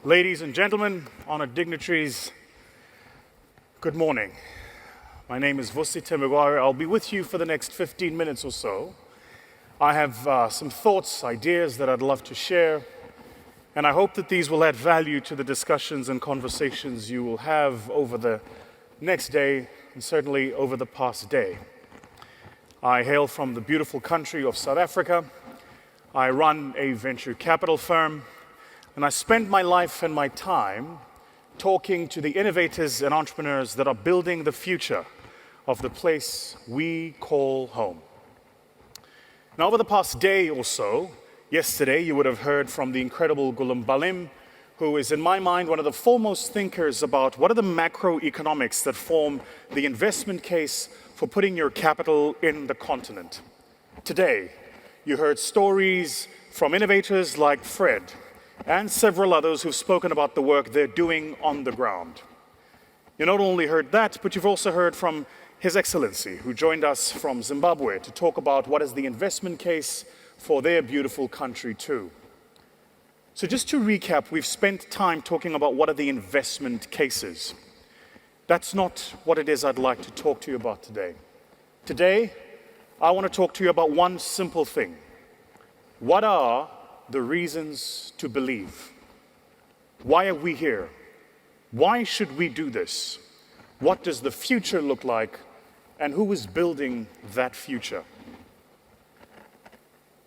Ladies and gentlemen, honored dignitaries, good morning. My name is Vusi Thembekwayo. I'll be with you for the next 15 minutes or so. I have some thoughts, ideas that I'd love to share, and I hope that these will add value to the discussions and conversations you will have over the next day and certainly over the past day. I hail from the beautiful country of South Africa. I run a venture capital firm, and I spend my life and my time talking to the innovators and entrepreneurs that are building the future of the place we call home. Now, over the past day or so, yesterday you would have heard from the incredible Balim, who is, in my mind, one of the foremost thinkers about what are the macroeconomics that form the investment case for putting your capital in the continent. Today, you heard stories from innovators like Fred, and several others who've spoken about the work they're doing on the ground. You not only heard that, but you've also heard from His Excellency, who joined us from Zimbabwe to talk about what is the investment case for their beautiful country too. So just to recap, we've spent time talking about what are the investment cases. That's not what it is I'd like to talk to you about today. Today, I want to talk to you about one simple thing. What are the reasons to believe? Why are we here? Why should we do this? What does the future look like? And who is building that future?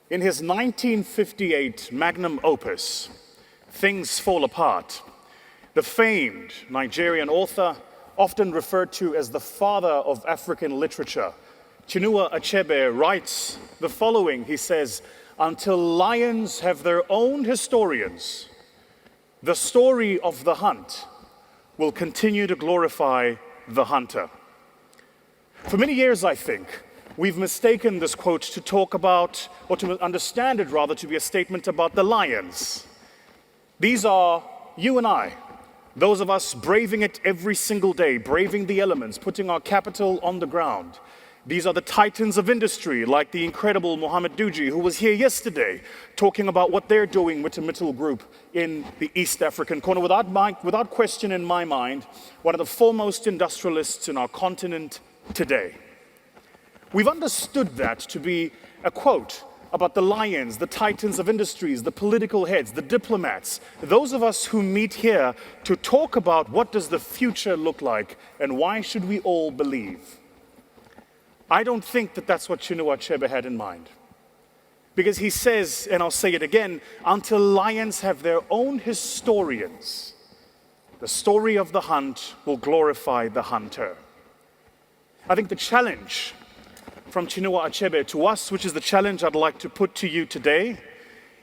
In his 1958 magnum opus, Things Fall Apart, the famed Nigerian author, often referred to as the father of African literature, Chinua Achebe, writes the following. He says, "Until lions have their own historians, the story of the hunt will continue to glorify the hunter." For many years, I think, we've mistaken this quote to talk about, or to understand it rather, to be a statement about the lions. These are you and I, those of us braving it every single day, braving the elements, putting our capital on the ground. These are the titans of industry, like the incredible Mohamed Duji, who was here yesterday, talking about what they're doing with the Mittal Group in the East African corner. Without question in my mind, one of the foremost industrialists in our continent today. We've understood that to be a quote about the lions, the titans of industries, the political heads, the diplomats, those of us who meet here to talk about what does the future look like and why should we all believe. I don't think that that's what Chinua Achebe had in mind. Because he says, and I'll say it again, until lions have their own historians, the story of the hunt will glorify the hunter. I think the challenge from Chinua Achebe to us, which is the challenge I'd like to put to you today,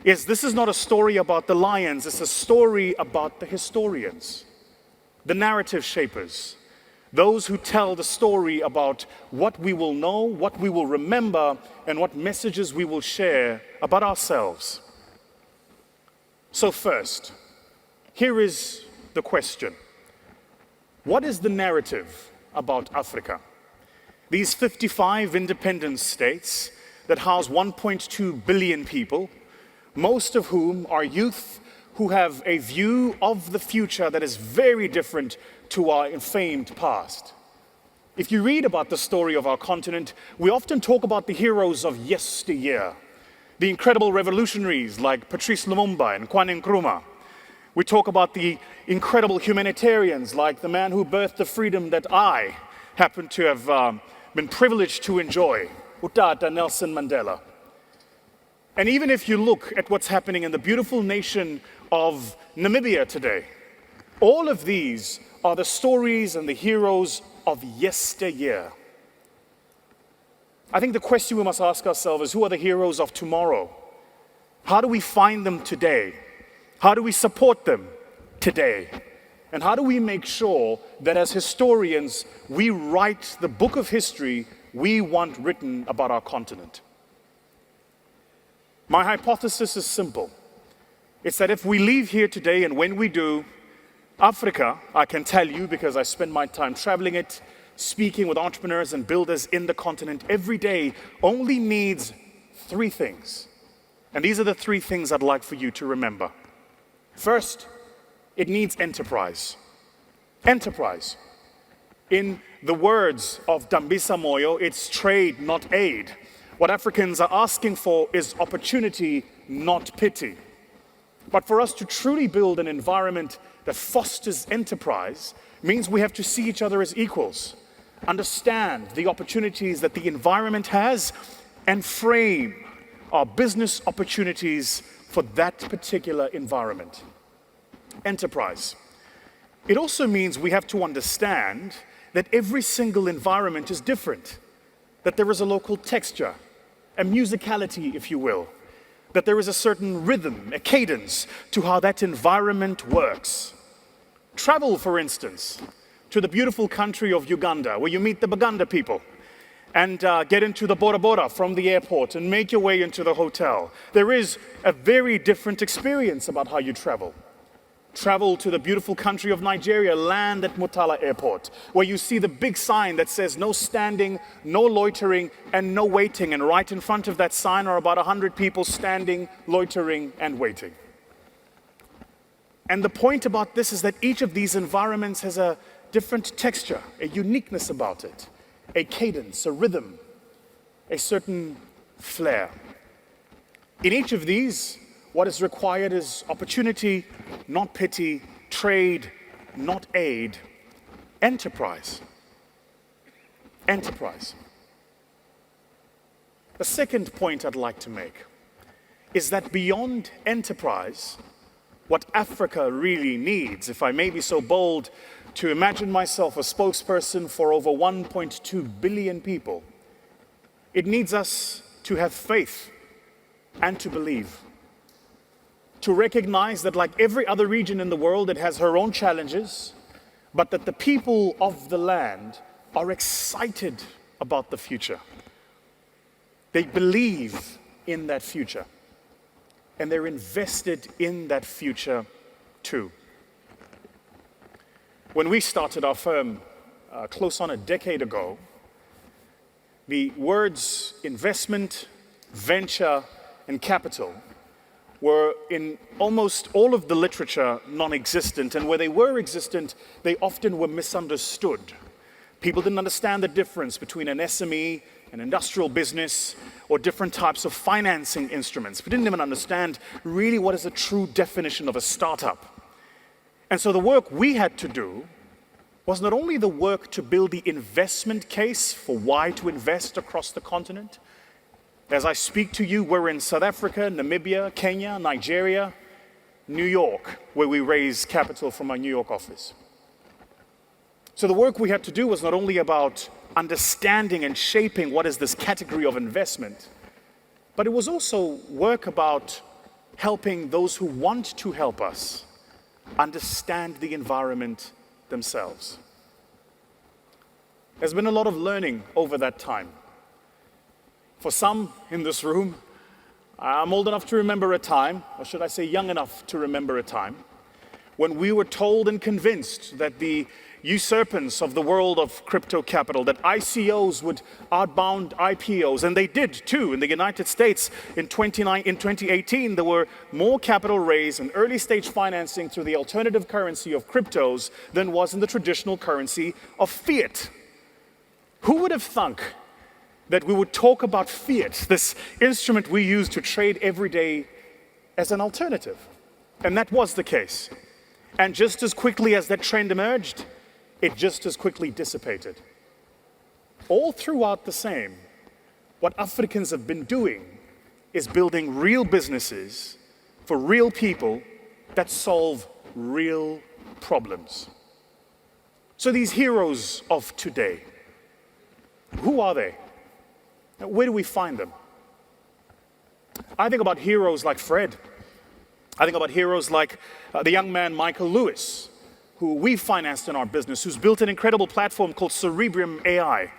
is this is not a story about the lions, it's a story about the historians, the narrative shapers, those who tell the story about what we will know, what we will remember, and what messages we will share about ourselves. So first, here is the question. What is the narrative about Africa? These 55 independent states that house 1.2 billion people, most of whom are youth who have a view of the future that is very different to our famed past. If you read about the story of our continent, we often talk about the heroes of yesteryear, the incredible revolutionaries like Patrice Lumumba and Kwame Nkrumah. We talk about the incredible humanitarians like the man who birthed the freedom that I happen to have been privileged to enjoy, Utata Nelson Mandela. And even if you look at what's happening in the beautiful nation of Namibia today, all of these are the stories and the heroes of yesteryear. I think the question we must ask ourselves is, who are the heroes of tomorrow? How do we find them today? How do we support them today? And how do we make sure that as historians, we write the book of history we want written about our continent? My hypothesis is simple. It's that if we leave here today, and when we do, Africa, I can tell you because I spend my time traveling it, speaking with entrepreneurs and builders in the continent every day, only needs three things. And these are the three things I'd like for you to remember. First, It needs enterprise. Enterprise. In the words of Dambisa Moyo, it's trade, not aid. What Africans are asking for is opportunity, not pity. But for us to truly build an environment that fosters enterprise means we have to see each other as equals, understand the opportunities that the environment has, and frame our business opportunities for that particular environment. Enterprise. It also means we have to understand that every single environment is different, that there is a local texture, a musicality, if you will, that there is a certain rhythm, a cadence to how that environment works. Travel, for instance, to the beautiful country of Uganda, where you meet the Baganda people, and get into the Bora Bora from the airport and make your way into the hotel. There is a very different experience about how you travel. Travel to the beautiful country of Nigeria, land at Murtala Airport, where you see the big sign that says no standing, no loitering, and no waiting. And right in front of that sign are about 100 people standing, loitering, and waiting. And the point about this is that each of these environments has a different texture, a uniqueness about it, a cadence, a rhythm, a certain flair. In each of these, what is required is opportunity, not pity, trade, not aid, enterprise. Enterprise. The second point I'd like to make is that beyond enterprise, what Africa really needs, if I may be so bold to imagine myself a spokesperson for over 1.2 billion people, it needs us to have faith and to believe. To recognize that like every other region in the world, it has her own challenges, but that the people of the land are excited about the future. They believe in that future, and they're invested in that future too. When we started our firm close on a decade ago, the words investment, venture, and capital were in almost all of the literature non-existent, and where they were existent, they often were misunderstood. People didn't understand the difference between an SME, an industrial business, or different types of financing instruments. We didn't even understand really what is a true definition of a startup. And so the work we had to do was not only the work to build the investment case for why to invest across the continent. As I speak to you, we're in South Africa, Namibia, Kenya, Nigeria, New York, where we raise capital from our New York office. So the work we had to do was not only about understanding and shaping what is this category of investment, but it was also work about helping those who want to help us understand the environment themselves. There's been a lot of learning over that time. For some in this room, I'm old enough to remember a time, or should I say young enough to remember a time, when we were told and convinced that the usurpance of the world of crypto capital, that ICOs would outbound IPOs, and they did too. In the United States in 2018, there were more capital raised and early stage financing through the alternative currency of cryptos than was in the traditional currency of fiat. Who would have thunk that we would talk about fiat, this instrument we use to trade every day, as an alternative? And that was the case. And just as quickly as that trend emerged, it just as quickly dissipated. All throughout the same, what Africans have been doing is building real businesses for real people that solve real problems. So these heroes of today, who are they? Where do we find them? I think about heroes like Fred. I think about heroes like the young man Michael Lewis, who we financed in our business, who's built an incredible platform called Cerebrium AI.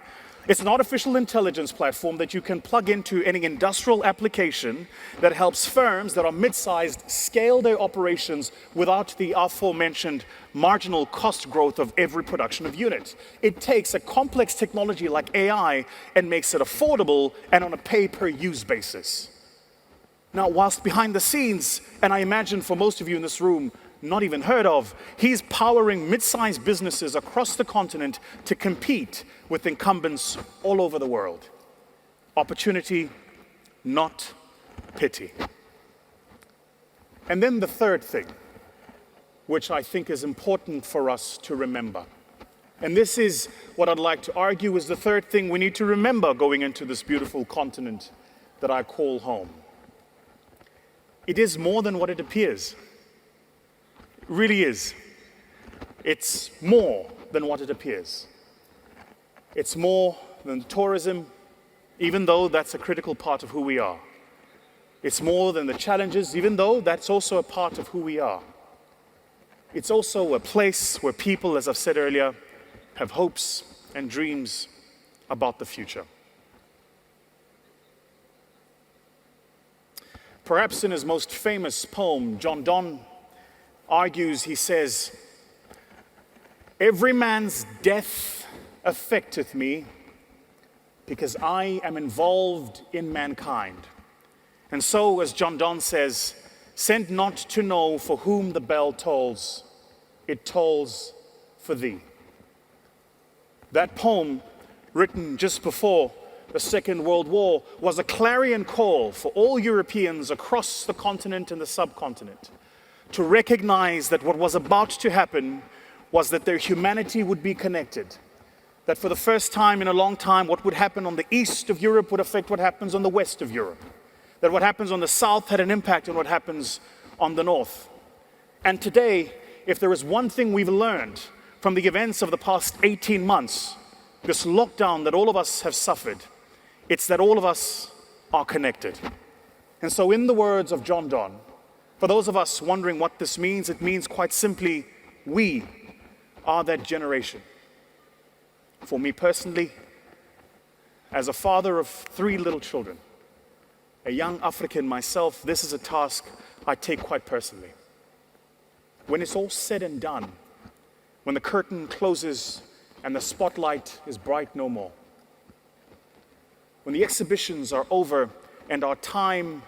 It's an artificial intelligence platform that you can plug into any industrial application that helps firms that are mid-sized scale their operations without the aforementioned marginal cost growth of every production of unit. It takes a complex technology like AI and makes it affordable and on a pay-per-use basis. Now, whilst behind the scenes, and I imagine for most of you in this room, not even heard of. He's powering mid-sized businesses across the continent to compete with incumbents all over the world. Opportunity, not pity. And then the third thing, which I think is important for us to remember. And this is what I'd like to argue is the third thing we need to remember going into this beautiful continent that I call home. It is more than what it appears. It really is. It's more than what it appears. It's more than tourism, even though that's a critical part of who we are. It's more than the challenges, even though that's also a part of who we are. It's also a place where people, as I've said earlier, have hopes and dreams about the future. Perhaps in his most famous poem, John Donne argues, he says, "Every man's death affecteth me, because I am involved in mankind. And so, as John Donne says, send not to know for whom the bell tolls, it tolls for thee." That poem, written just before the Second World War, was a clarion call for all Europeans across the continent and the subcontinent to recognize that what was about to happen was that their humanity would be connected. That for the first time in a long time, what would happen on the east of Europe would affect what happens on the west of Europe. That what happens on the south had an impact on what happens on the north. And today, if there is one thing we've learned from the events of the past 18 months, this lockdown that all of us have suffered, it's that all of us are connected. And so in the words of John Donne, for those of us wondering what this means, it means quite simply, we are that generation. For me personally, as a father of 3 little children, a young African myself, this is a task I take quite personally. When it's all said and done, when the curtain closes and the spotlight is bright no more, when the exhibitions are over and our time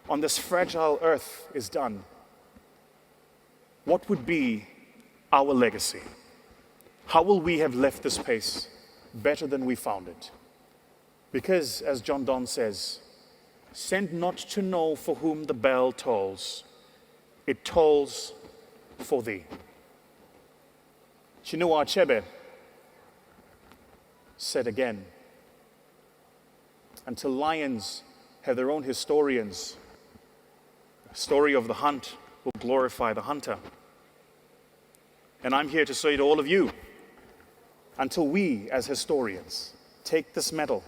on this fragile earth is done, what would be our legacy? How will we have left this place better than we found it? Because, as John Donne says, send not to know for whom the bell tolls, it tolls for thee. Chinua Achebe said again, until lions have their own historians, the story of the hunt will glorify the hunter. And I'm here to say to all of you, until we as historians take this medal,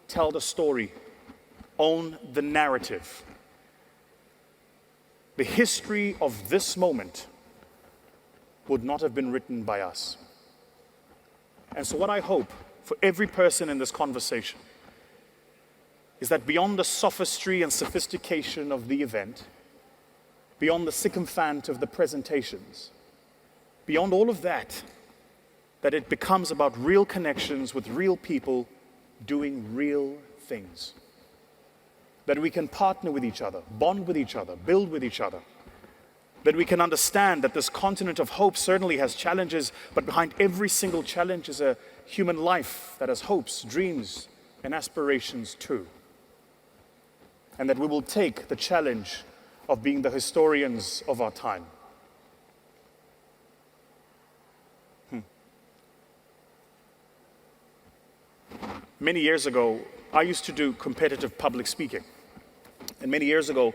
tell the story, own the narrative, the history of this moment would not have been written by us. And so what I hope for every person in this conversation is that beyond the sophistry and sophistication of the event, beyond the sycophant of the presentations, beyond all of that, that it becomes about real connections with real people doing real things. That we can partner with each other, bond with each other, build with each other. That we can understand that this continent of hope certainly has challenges, but behind every single challenge is a human life that has hopes, dreams, and aspirations too. And that we will take the challenge of being the historians of our time. Many years ago, I used to do competitive public speaking. And many years ago,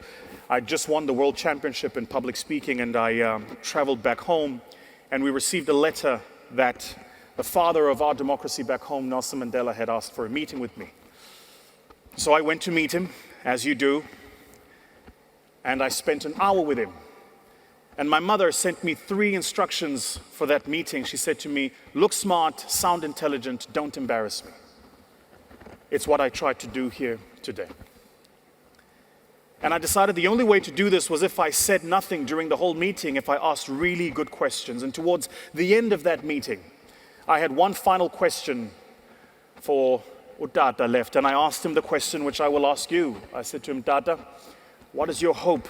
I just won the world championship in public speaking, and I traveled back home, and we received a letter that the father of our democracy back home, Nelson Mandela, had asked for a meeting with me. So I went to meet him, as you do, and I spent an hour with him. And my mother sent me 3 instructions for that meeting. She said to me, look smart, sound intelligent, don't embarrass me. It's what I tried to do here today. And I decided the only way to do this was if I said nothing during the whole meeting, if I asked really good questions. And towards the end of that meeting, I had one final question for Utata left. And I asked him the question which I will ask you. I said to him, Tata, what is your hope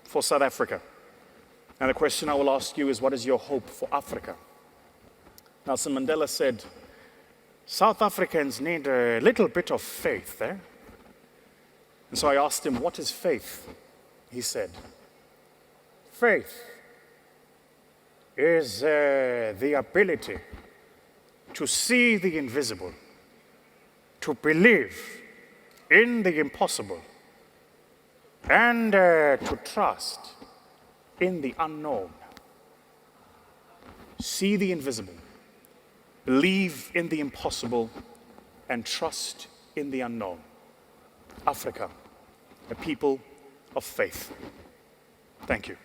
for South Africa? And the question I will ask you is, what is your hope for Africa? Nelson Mandela said, South Africans need a little bit of faith, eh? And so I asked him, what is faith? He said, faith is the ability to see the invisible, to believe in the impossible, and to trust in the unknown. See the invisible, believe in the impossible, and trust in the unknown. Africa, a people of faith. Thank you.